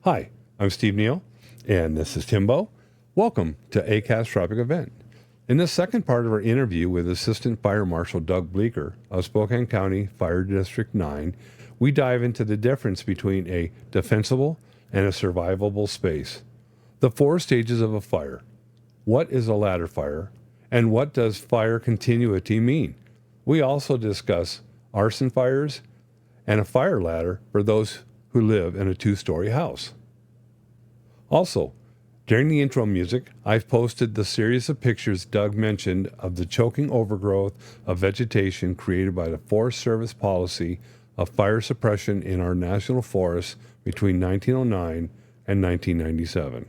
Hi, I'm Steve Neal, and this is Timbo. Welcome to a Catastrophic event. In the second part of our interview with Assistant Fire Marshal Doug Bleeker of Spokane County Fire District 9, we dive into the difference between a defensible and a survivable space. The 4 stages of a fire. What is a ladder fire? And what does fire continuity mean? We also discuss arson fires and a fire ladder for those who live in a 2-story house. Also, during the intro music, I've posted the series of pictures Doug mentioned of the choking overgrowth of vegetation created by the Forest Service policy of fire suppression in our national forests between 1909 and 1997.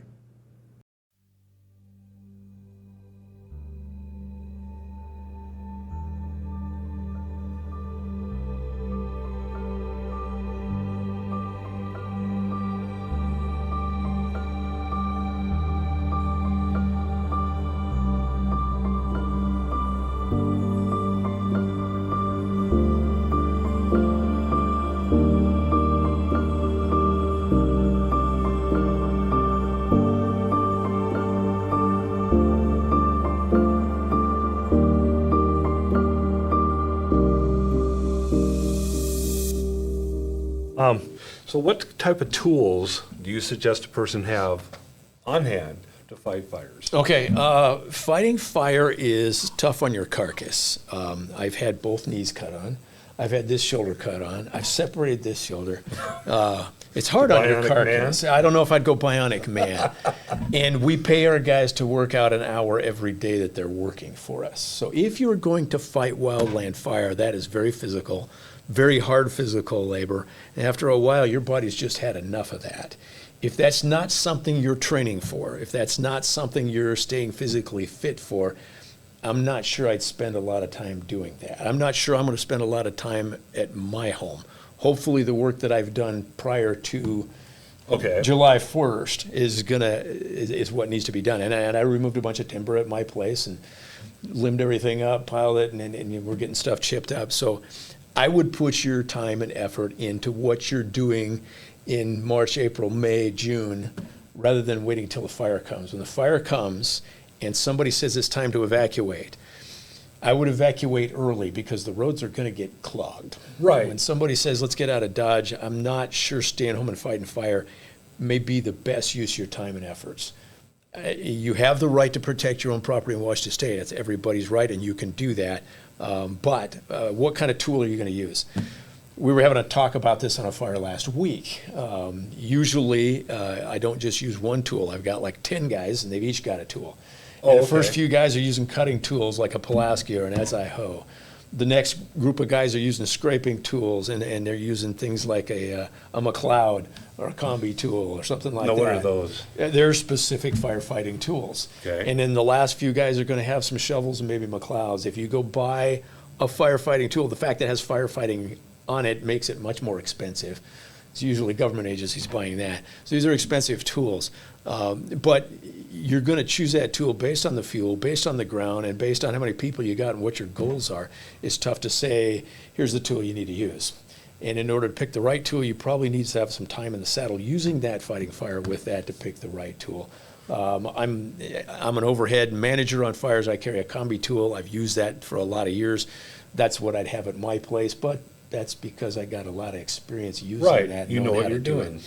So what type of tools do you suggest a person have on hand to fight fires? Okay, fighting fire is tough on your carcass. I've had both knees cut on. I've had this shoulder cut on. I've separated this shoulder. It's hard on your carcass. Man? I don't know if I'd go bionic man. And we pay our guys to work out an hour every day that they're working for us. So if you're going to fight wildland fire, that is very physical, very hard physical labor. And after a while, your body's just had enough of that. If that's not something you're training for, if that's not something you're staying physically fit for, I'm not sure I'd spend a lot of time doing that. I'm not sure I'm going to spend a lot of time at my home. Hopefully the work that I've done prior to July 1st is what needs to be done. And I removed a bunch of timber at my place and limbed everything up, piled it, and we're getting stuff chipped up. So I would put your time and effort into what you're doing in March, April, May, June, rather than waiting till the fire comes. When the fire comes and somebody says it's time to evacuate, I would evacuate early because the roads are going to get clogged. Right. When somebody says, let's get out of Dodge, I'm not sure staying home and fighting fire may be the best use of your time and efforts. You have the right to protect your own property in Washington State. That's everybody's right, and you can do that. But what kind of tool are you going to use? We were having a talk about this on a fire last week. Usually, I don't just use one tool. I've got like 10 guys, and they've each got a tool. The first few guys are using cutting tools like a Pulaski or an Ezi hoe. The next group of guys are using scraping tools, and they're using things like a McLeod or a combi tool or something like that. What are those? They're specific firefighting tools. Okay. And then the last few guys are going to have some shovels and maybe McLeods. If you go buy a firefighting tool, the fact that it has firefighting on it makes it much more expensive. It's usually government agencies buying that. So these are expensive tools. But you're going to choose that tool based on the fuel, based on the ground, and based on how many people you got and what your goals are. It's tough to say, here's the tool you need to use. And in order to pick the right tool, you probably need to have some time in the saddle using that fighting fire with that to pick the right tool. I'm an overhead manager on fires. I carry a combi tool. I've used that for a lot of years. That's what I'd have at my place, but that's because I got a lot of experience using that. Right, you know what you're doing.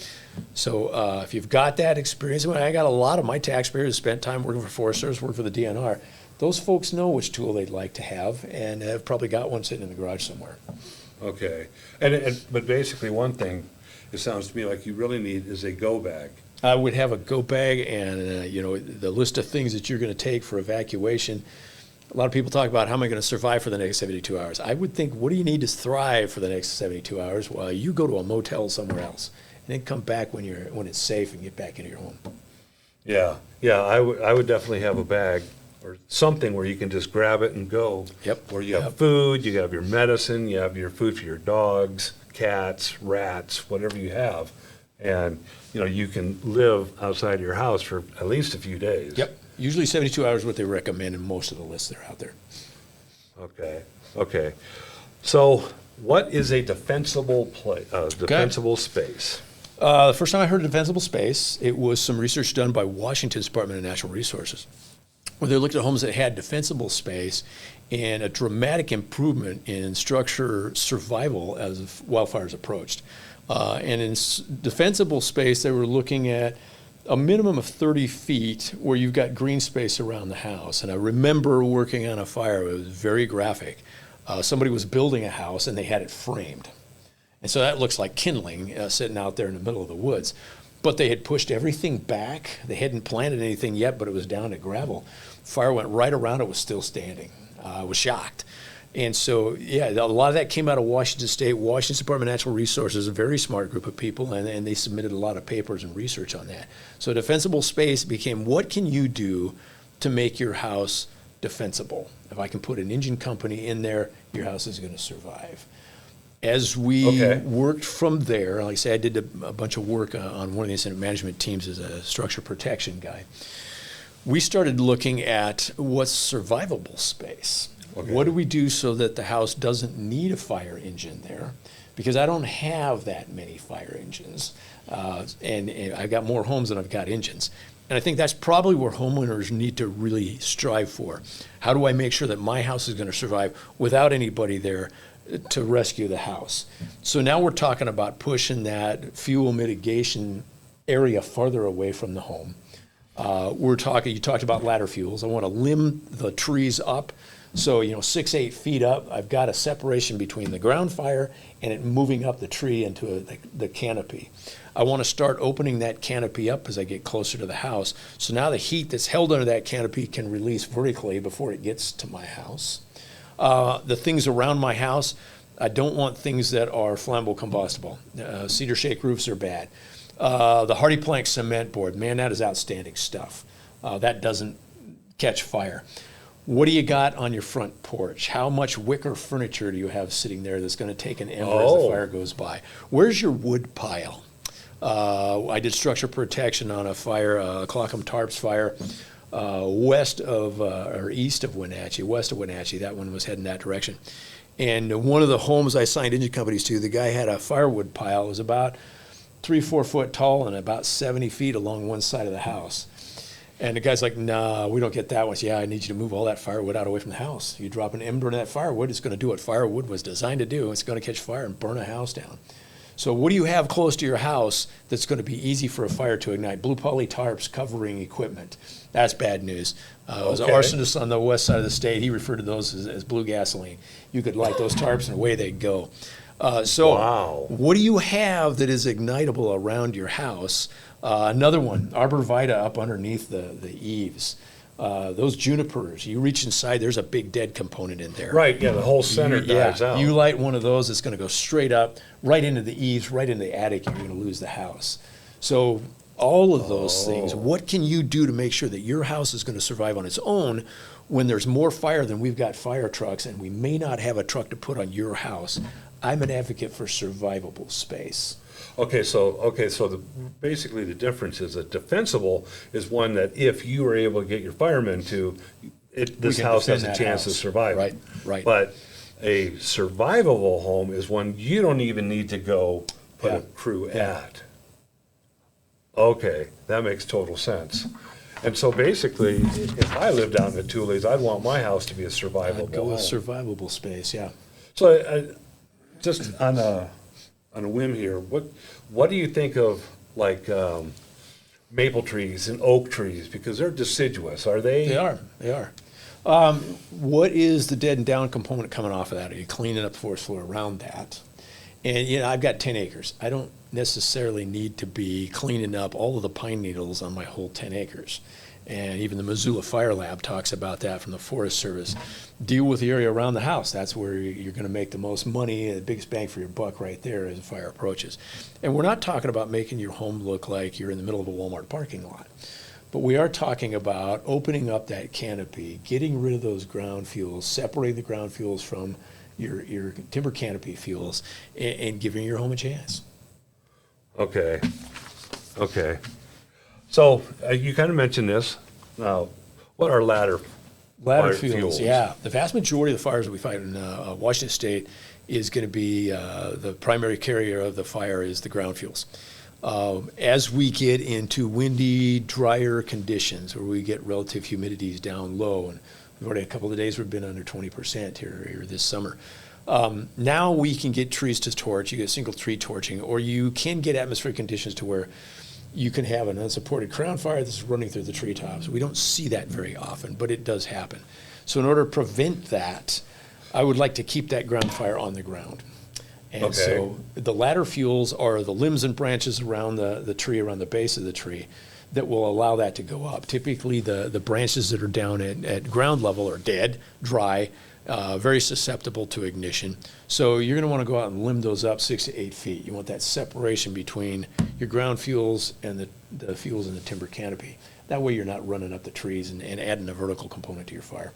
So if you've got that experience, I got a lot of my taxpayers spent time working for Forest Service, working for the DNR. Those folks know which tool they'd like to have, and have probably got one sitting in the garage somewhere. Okay, but basically one thing, it sounds to me like you really need is a go bag. I would have a go bag and the list of things that you're going to take for evacuation. A lot of people talk about how am I going to survive for the next 72 hours. I would think, what do you need to thrive for the next 72 hours while you go to a motel somewhere else, and then come back when it's safe and get back into your home. Yeah, I would definitely have a bag or something where you can just grab it and go. Yep. Where you have food, you have your medicine, you have your food for your dogs, cats, rats, whatever you have. And, you can live outside your house for at least a few days. Yep. Usually 72 hours is what they recommend in most of the lists that are out there. Okay. So what is a defensible space? The first time I heard of defensible space, it was some research done by Washington's Department of Natural Resources, where they looked at homes that had defensible space and a dramatic improvement in structure survival as wildfires approached. And in defensible space, they were looking at a minimum of 30 feet where you've got green space around the house. And I remember working on a fire, it was very graphic. Somebody was building a house and they had it framed. And so that looks like kindling sitting out there in the middle of the woods. But they had pushed everything back. They hadn't planted anything yet, but it was down to gravel. Fire went right around, it was still standing. I was shocked. And so, yeah, a lot of that came out of Washington State. Washington's Department of Natural Resources, a very smart group of people, and they submitted a lot of papers and research on that. So defensible space became, what can you do to make your house defensible? If I can put an engine company in there, your house is going to survive. As we worked from there, like I say, I did a bunch of work on one of the incident management teams as a structure protection guy. We started looking at what's survivable space. Okay. What do we do so that the house doesn't need a fire engine there? Because I don't have that many fire engines. And I've got more homes than I've got engines. And I think that's probably where homeowners need to really strive for. How do I make sure that my house is going to survive without anybody there to rescue the house? So now we're talking about pushing that fuel mitigation area farther away from the home. You talked about ladder fuels. I want to limb the trees up. So, 6-8 feet up, I've got a separation between the ground fire and it moving up the tree into the canopy. I want to start opening that canopy up as I get closer to the house. So now the heat that's held under that canopy can release vertically before it gets to my house. The things around my house, I don't want things that are flammable combustible. Cedar shake roofs are bad. The hardy plank cement board, man, that is outstanding stuff. That doesn't catch fire. What do you got on your front porch? How much wicker furniture do you have sitting there that's going to take an ember as the fire goes by? Where's your wood pile? I did structure protection on a fire, Clockham Tarps fire, east of Wenatchee, west of Wenatchee. That one was heading that direction. And one of the homes I signed engine companies to, the guy had a firewood pile. It was about 3-4 foot tall and about 70 feet along one side of the house. And the guy's like, nah, we don't get that one. So, yeah, I need you to move all that firewood out away from the house. You drop an ember in that firewood, it's going to do what firewood was designed to do. It's going to catch fire and burn a house down. So what do you have close to your house that's going to be easy for a fire to ignite? Blue poly tarps covering equipment. That's bad news. It was an arsonist on the west side of the state. He referred to those as blue gasoline. You could light those tarps and away they'd go. What do you have that is ignitable around your house? Another one, arborvitae up underneath the eaves. Those junipers, you reach inside, there's a big dead component in there. Right, yeah, the whole center dies out. You light one of those, it's going to go straight up, right into the eaves, right into the attic, and you're going to lose the house. So all of those things, what can you do to make sure that your house is going to survive on its own when there's more fire than we've got fire trucks and we may not have a truck to put on your house? I'm an advocate for survivable space. Basically the difference is that defensible is one that if you are able to get your firemen to, this house has a chance to survive. Right. But a survivable home is one you don't even need to go put a crew at. Okay, that makes total sense. And so basically, if I lived out in the Tules, I'd want my house to be a survivable I'd go with home. survivable space, yeah. So just on a whim here, what do you think of like maple trees and oak trees, because they're deciduous? Are they? They are. What is the dead and down component coming off of that? Are you cleaning up the forest floor around that? And I've got 10 acres. I don't necessarily need to be cleaning up all of the pine needles on my whole 10 acres. And even the Missoula Fire Lab talks about that from the Forest Service. Deal with the area around the house. That's where you're going to make the most money, the biggest bang for your buck right there as the fire approaches. And we're not talking about making your home look like you're in the middle of a Walmart parking lot. But we are talking about opening up that canopy, getting rid of those ground fuels, separating the ground fuels from your timber canopy fuels, and giving your home a chance. Okay. So you kind of mentioned this. Now, what are ladder fuels? Yeah. The vast majority of the fires that we fight in Washington State is going to be the primary carrier of the fire is the ground fuels. As we get into windy, drier conditions where we get relative humidities down low, and we've already had a couple of days we've been under 20% here this summer. Now we can get trees to torch. You get single tree torching, or you can get atmospheric conditions to where you can have an unsupported crown fire that's running through the treetops. We don't see that very often, but it does happen. So in order to prevent that, I would like to keep that ground fire on the ground. And so the ladder fuels are the limbs and branches around the tree, around the base of the tree, that will allow that to go up. Typically, the branches that are down at ground level are dead, dry, very susceptible to ignition. So you're going to want to go out and limb those up 6 to 8 feet. You want that separation between your ground fuels and the fuels in the timber canopy. That way you're not running up the trees and adding a vertical component to your fire.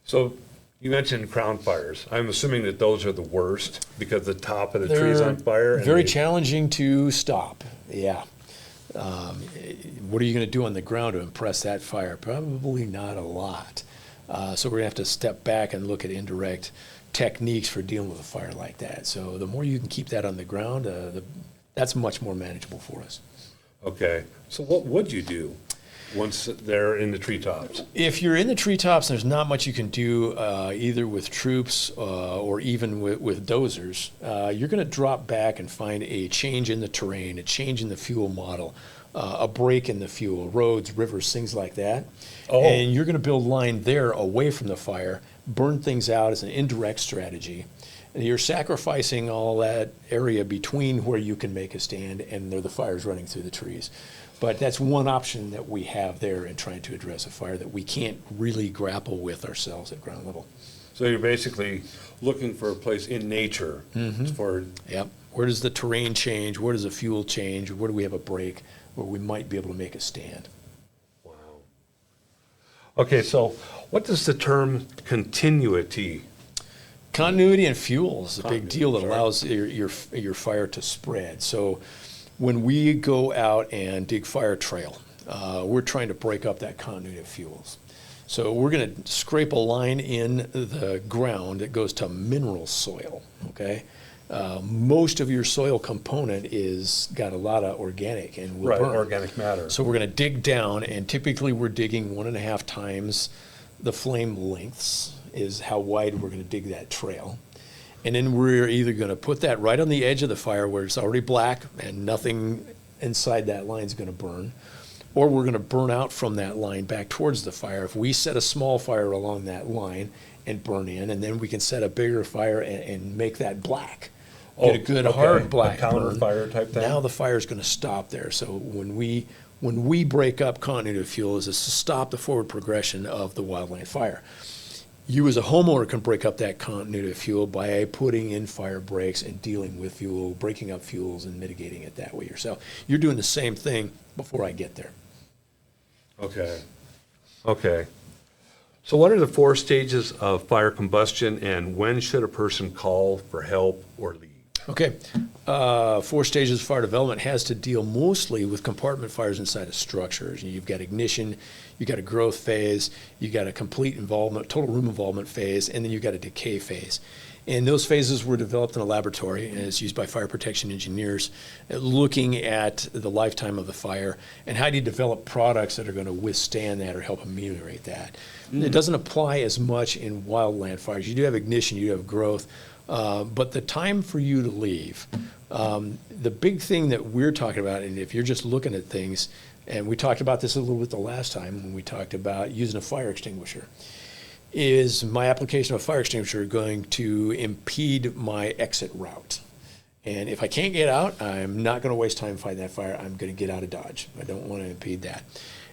So you mentioned crown fires. I'm assuming that those are the worst because the top of the tree is on fire. Very challenging to stop, yeah. What are you going to do on the ground to impress that fire? Probably not a lot. So we're going to have to step back and look at indirect techniques for dealing with a fire like that. So the more you can keep that on the ground, that's much more manageable for us. Okay. So what would you do once they're in the treetops? If you're in the treetops, there's not much you can do either with troops or even with dozers. You're going to drop back and find a change in the terrain, a change in the fuel model, a break in the fuel, roads, rivers, things like that. Oh. And you're going to build line there away from the fire, burn things out as an indirect strategy. And you're sacrificing all that area between where you can make a stand and the fire's running through the trees. But that's one option that we have there in trying to address a fire that we can't really grapple with ourselves at ground level. So you're basically looking for a place in nature for... Yep. Where does the terrain change? Where does the fuel change? Where do we have a break where we might be able to make a stand? Wow. Okay, so what does the term continuity? Continuity and fuel is a big deal that allows your fire to spread. So when we go out and dig fire trail, we're trying to break up that continuity of fuels. So we're going to scrape a line in the ground that goes to mineral soil, okay? Most of your soil component is got a lot of organic and will burn. Organic matter. So we're going to dig down, and typically we're digging 1.5 times the flame lengths is how wide we're going to dig that trail. And then we're either going to put that right on the edge of the fire where it's already black and nothing inside that line is going to burn, or we're going to burn out from that line back towards the fire. If we set a small fire along that line and burn in, and then we can set a bigger fire and make that black. Get a good hard black burn. Fire type thing. Now the fire is going to stop there. So when we break up continuity of fuel, is to stop the forward progression of the wildland fire. You as a homeowner can break up that continuity of fuel by putting in fire breaks and dealing with fuel, breaking up fuels and mitigating it that way yourself. You're doing the same thing before I get there. Okay. So what are the 4 stages of fire combustion, and when should a person call for help or leave? Okay. 4 stages of fire development has to deal mostly with compartment fires inside of structures. You've got ignition, you've got a growth phase, you've got a complete involvement, total room involvement phase, and then you've got a decay phase. And those phases were developed in a laboratory, and it's used by fire protection engineers looking at the lifetime of the fire and how do you develop products that are going to withstand that or help ameliorate that. It doesn't apply as much in wildland fires. You do have ignition, you do have growth, but the time for you to leave, the big thing that we're talking about, and if you're just looking at things, and we talked about this a little bit the last time when we talked about using a fire extinguisher, is my application of a fire extinguisher going to impede my exit route? And if I can't get out, I'm not going to waste time fighting that fire. I'm going to get out of Dodge. I don't want to impede that.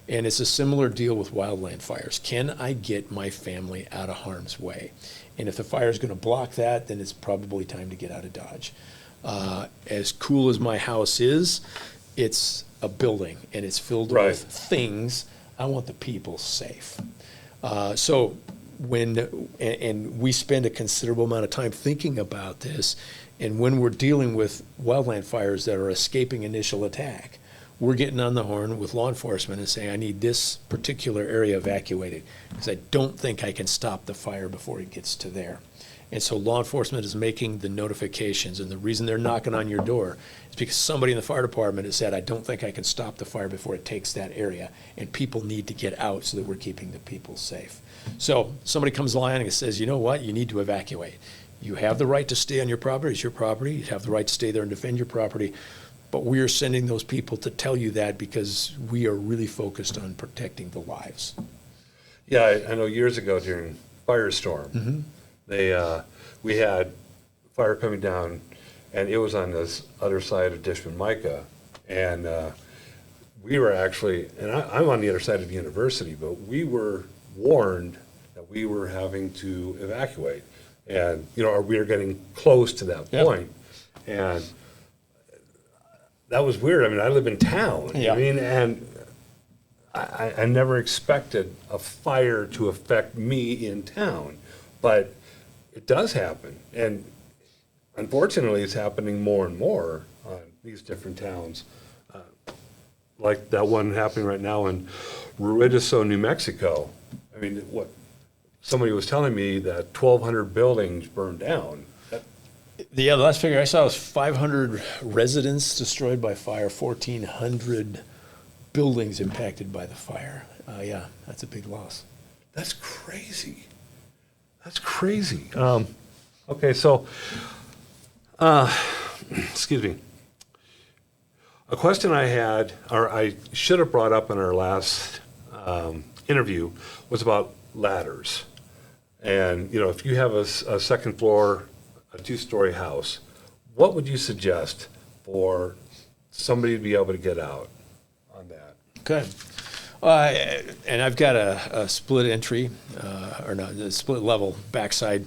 And it's a similar deal with wildland fires. Can I get my family out of harm's way? And if the fire is going to block that, then it's probably time to get out of Dodge. As cool as my house is, it's a building, and it's filled with things. I want the people safe. So when we spend a considerable amount of time thinking about this, and when we're dealing with wildland fires that are escaping initial attack, we're getting on the horn with law enforcement and saying, I need this particular area evacuated because I don't think I can stop the fire before it gets to there. And so law enforcement is making the notifications, and the reason they're knocking on your door is because somebody in the fire department has said, I don't think I can stop the fire before it takes that area, and people need to get out so that we're keeping the people safe. So somebody comes along and says, you know what, you need to evacuate. You have the right to stay on your property, it's your property, you have the right to stay there and defend your property, but we are sending those people to tell you that because we are really focused on protecting the lives. Yeah, I know years ago during Firestorm, we had fire coming down, and it was on this other side of Dishman Micah, and we were actually, and I'm on the other side of the university, but we were warned that we were having to evacuate, and or we were getting close to that point, and that was weird. I mean, I live in town. Yeah. I mean, and I never expected a fire to affect me in town, but it does happen, and unfortunately, it's happening more and more on these different towns, like that one happening right now in Ruidoso, New Mexico. I mean, what somebody was telling me that 1,200 buildings burned down. The last figure I saw was 500 residents destroyed by fire, 1,400 buildings impacted by the fire. Yeah, that's a big loss. That's crazy. That's crazy. Okay, so, excuse me. A question I had, or I should have brought up in our last interview, was about ladders. And, if you have a second floor, a two-story house, what would you suggest for somebody to be able to get out on that? Okay. And I've got a split entry, a split level backside.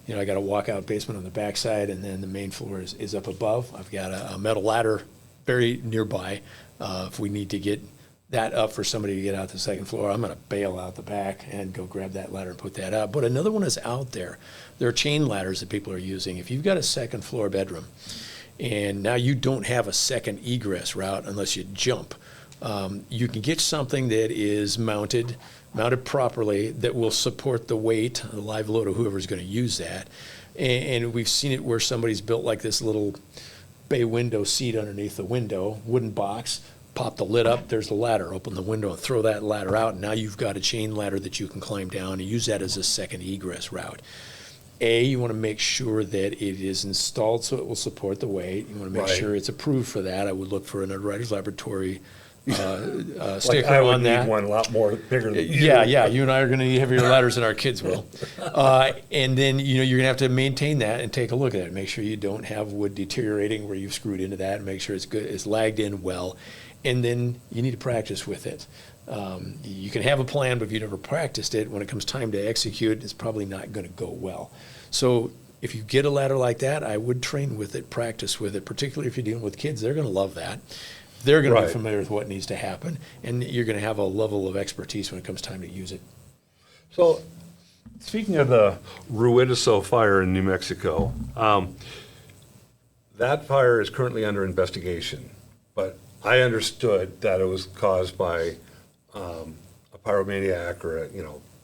I got a walkout basement on the backside, and then the main floor is up above. I've got a metal ladder very nearby. If we need to get that up for somebody to get out the second floor, I'm going to bail out the back and go grab that ladder and put that up. But another one is out there. There are chain ladders that people are using. If you've got a second floor bedroom, and now you don't have a second egress route unless you jump, you can get something that is mounted properly that will support the weight, the live load of whoever's going to use that. And we've seen it where somebody's built like this little bay window seat underneath the window, wooden box, pop the lid up, there's the ladder, open the window and throw that ladder out, and now you've got a chain ladder that you can climb down and use that as a second egress route. You want to make sure that it is installed so it will support the weight. You want to make sure it's approved for that. I would look for an underwriter's laboratory sticker I would on that. need one a lot more bigger than you. Yeah. You and I are going to need heavier ladders than our kids will. And then you're going to have to maintain that and take a look at it. Make sure you don't have wood deteriorating where you've screwed into that. Make sure it's good, it's lagged in well, and then you need to practice with it. You can have a plan, but if you never practiced it, when it comes time to execute, it's probably not going to go well. So if you get a ladder like that, I would train with it, practice with it, particularly if you're dealing with kids. They're going to love that. They're going to be familiar with what needs to happen, and you're going to have a level of expertise when it comes time to use it. So, speaking of the Ruidoso fire in New Mexico, that fire is currently under investigation, but I understood that it was caused by a pyromaniac or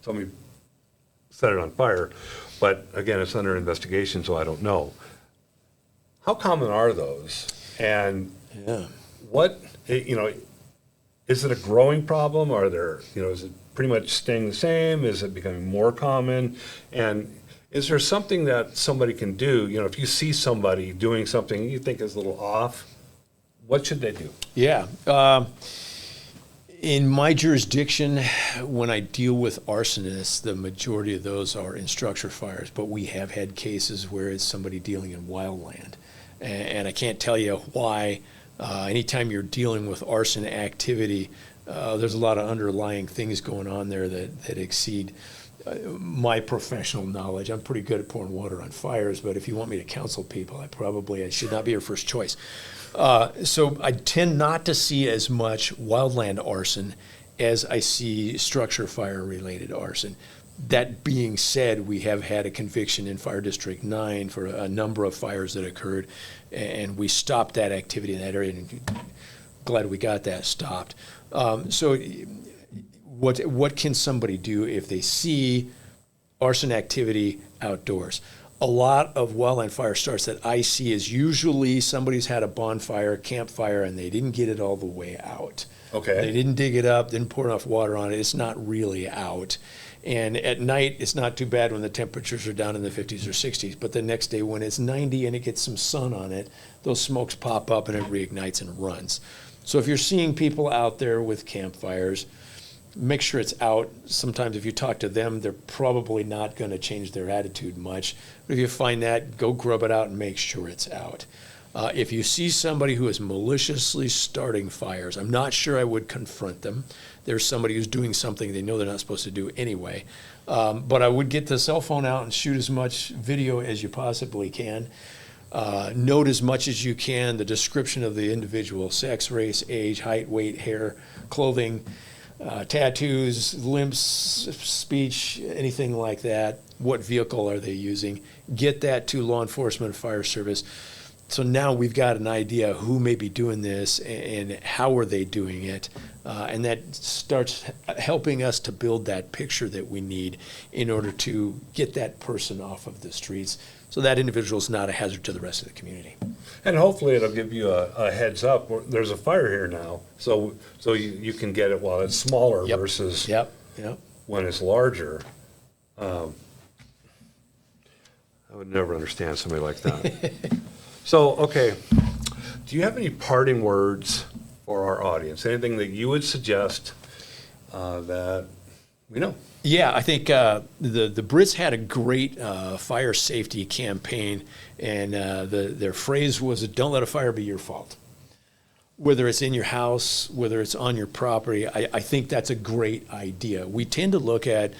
somebody set it on fire. But again, it's under investigation, so I don't know. How common are those? And what, is it a growing problem? Are there, is it pretty much staying the same? Is it becoming more common? And is there something that somebody can do? If you see somebody doing something you think is a little off, what should they do? Yeah. In my jurisdiction, when I deal with arsonists, the majority of those are in structure fires, but we have had cases where it's somebody dealing in wildland. And I can't tell you why. Anytime you're dealing with arson activity, there's a lot of underlying things going on there that exceed my professional knowledge. I'm pretty good at pouring water on fires, but if you want me to counsel people, I should not be your first choice. So I tend not to see as much wildland arson as I see structure fire related arson. That being said, we have had a conviction in Fire District 9 for a number of fires that occurred, and we stopped that activity in that area, and glad we got that stopped. So what can somebody do if they see arson activity outdoors? a lot of wildland fire starts that I see is usually somebody's had a bonfire, campfire, and they didn't get it all the way out. Okay. They didn't dig it up, didn't pour enough water on it. It's not really out. And at night, it's not too bad when the temperatures are down in the 50s or 60s. But the next day, when it's 90 and it gets some sun on it, those smokes pop up and it reignites and runs. So if you're seeing people out there with campfires, make sure it's out. Sometimes if you talk to them, they're probably not going to change their attitude much. But if you find that, go grub it out and make sure it's out. If you see somebody who is maliciously starting fires, I'm not sure I would confront them. There's somebody who's doing something they know they're not supposed to do anyway. But I would get the cell phone out and shoot as much video as you possibly can. Note as much as you can the description of the individual: sex, race, age, height, weight, hair, clothing, tattoos, limps, speech, anything like that. What vehicle are they using? Get that to law enforcement, fire service. So now we've got an idea who may be doing this and how are they doing it. And that starts helping us to build that picture that we need in order to get that person off of the streets so that individual is not a hazard to the rest of the community. And hopefully it'll give you a heads up. There's a fire here now, so you can get it while it's smaller versus when it's larger. I would never understand somebody like that. So, okay, do you have any parting words for our audience? Anything that you would suggest that we know? Yeah, I think the Brits had a great fire safety campaign, and their phrase was, "Don't let a fire be your fault." Whether it's in your house, whether it's on your property, I think that's a great idea. We tend to look at,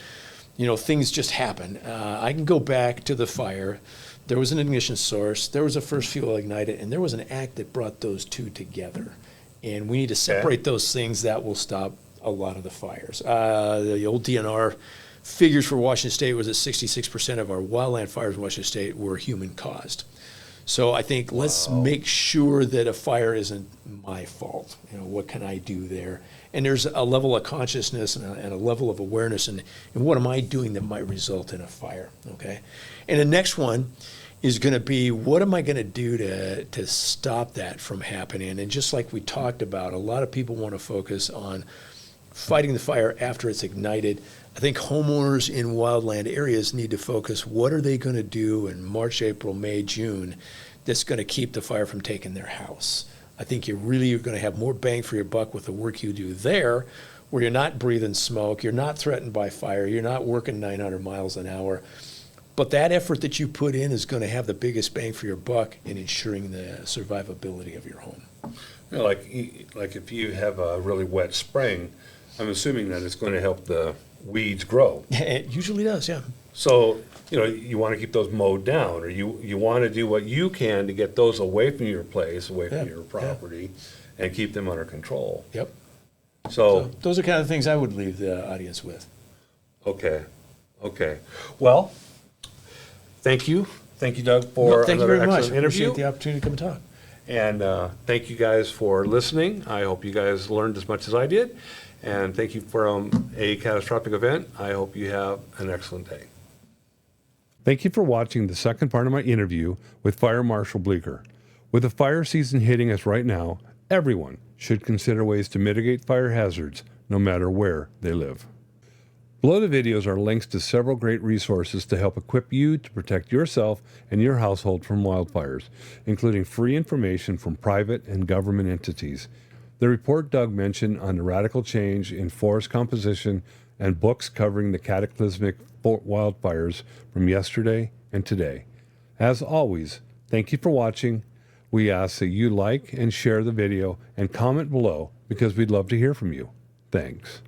things just happen. I can go back to the fire. There was an ignition source, there was a first fuel ignited, and there was an act that brought those two together. And we need to separate those things. That will stop a lot of the fires. The old DNR figures for Washington State was that 66% of our wildland fires in Washington State were human caused. So I think let's make sure that a fire isn't my fault. What can I do there? And there's a level of consciousness and a level of awareness and what am I doing that might result in a fire, okay? And the next one is going to be, what am I going to do to stop that from happening? And just like we talked about, a lot of people want to focus on fighting the fire after it's ignited. I think homeowners in wildland areas need to focus, what are they going to do in March, April, May, June that's going to keep the fire from taking their house? I think you're going to have more bang for your buck with the work you do there, where you're not breathing smoke, you're not threatened by fire, you're not working 900 miles an hour. But that effort that you put in is going to have the biggest bang for your buck in ensuring the survivability of your home. Like if you have a really wet spring, I'm assuming that it's going to help the weeds grow. It usually does, yeah. So, you want to keep those mowed down, or you want to do what you can to get those away from your place, away from your property, and keep them under control. Yep. So those are kind of things I would leave the audience with. Okay. Well, thank you, Doug, for thank you another very much. excellent interview. Appreciate the opportunity to come talk. And thank you guys for listening. I hope you guys learned as much as I did. And thank you from a catastrophic event. I hope you have an excellent day. Thank you for watching the second part of my interview with Fire Marshal Bleeker. With the fire season hitting us right now, everyone should consider ways to mitigate fire hazards, no matter where they live. Below the videos are links to several great resources to help equip you to protect yourself and your household from wildfires, including free information from private and government entities. The report Doug mentioned on the radical change in forest composition and books covering the cataclysmic wildfires from yesterday and today. As always, thank you for watching. We ask that you like and share the video and comment below because we'd love to hear from you. Thanks.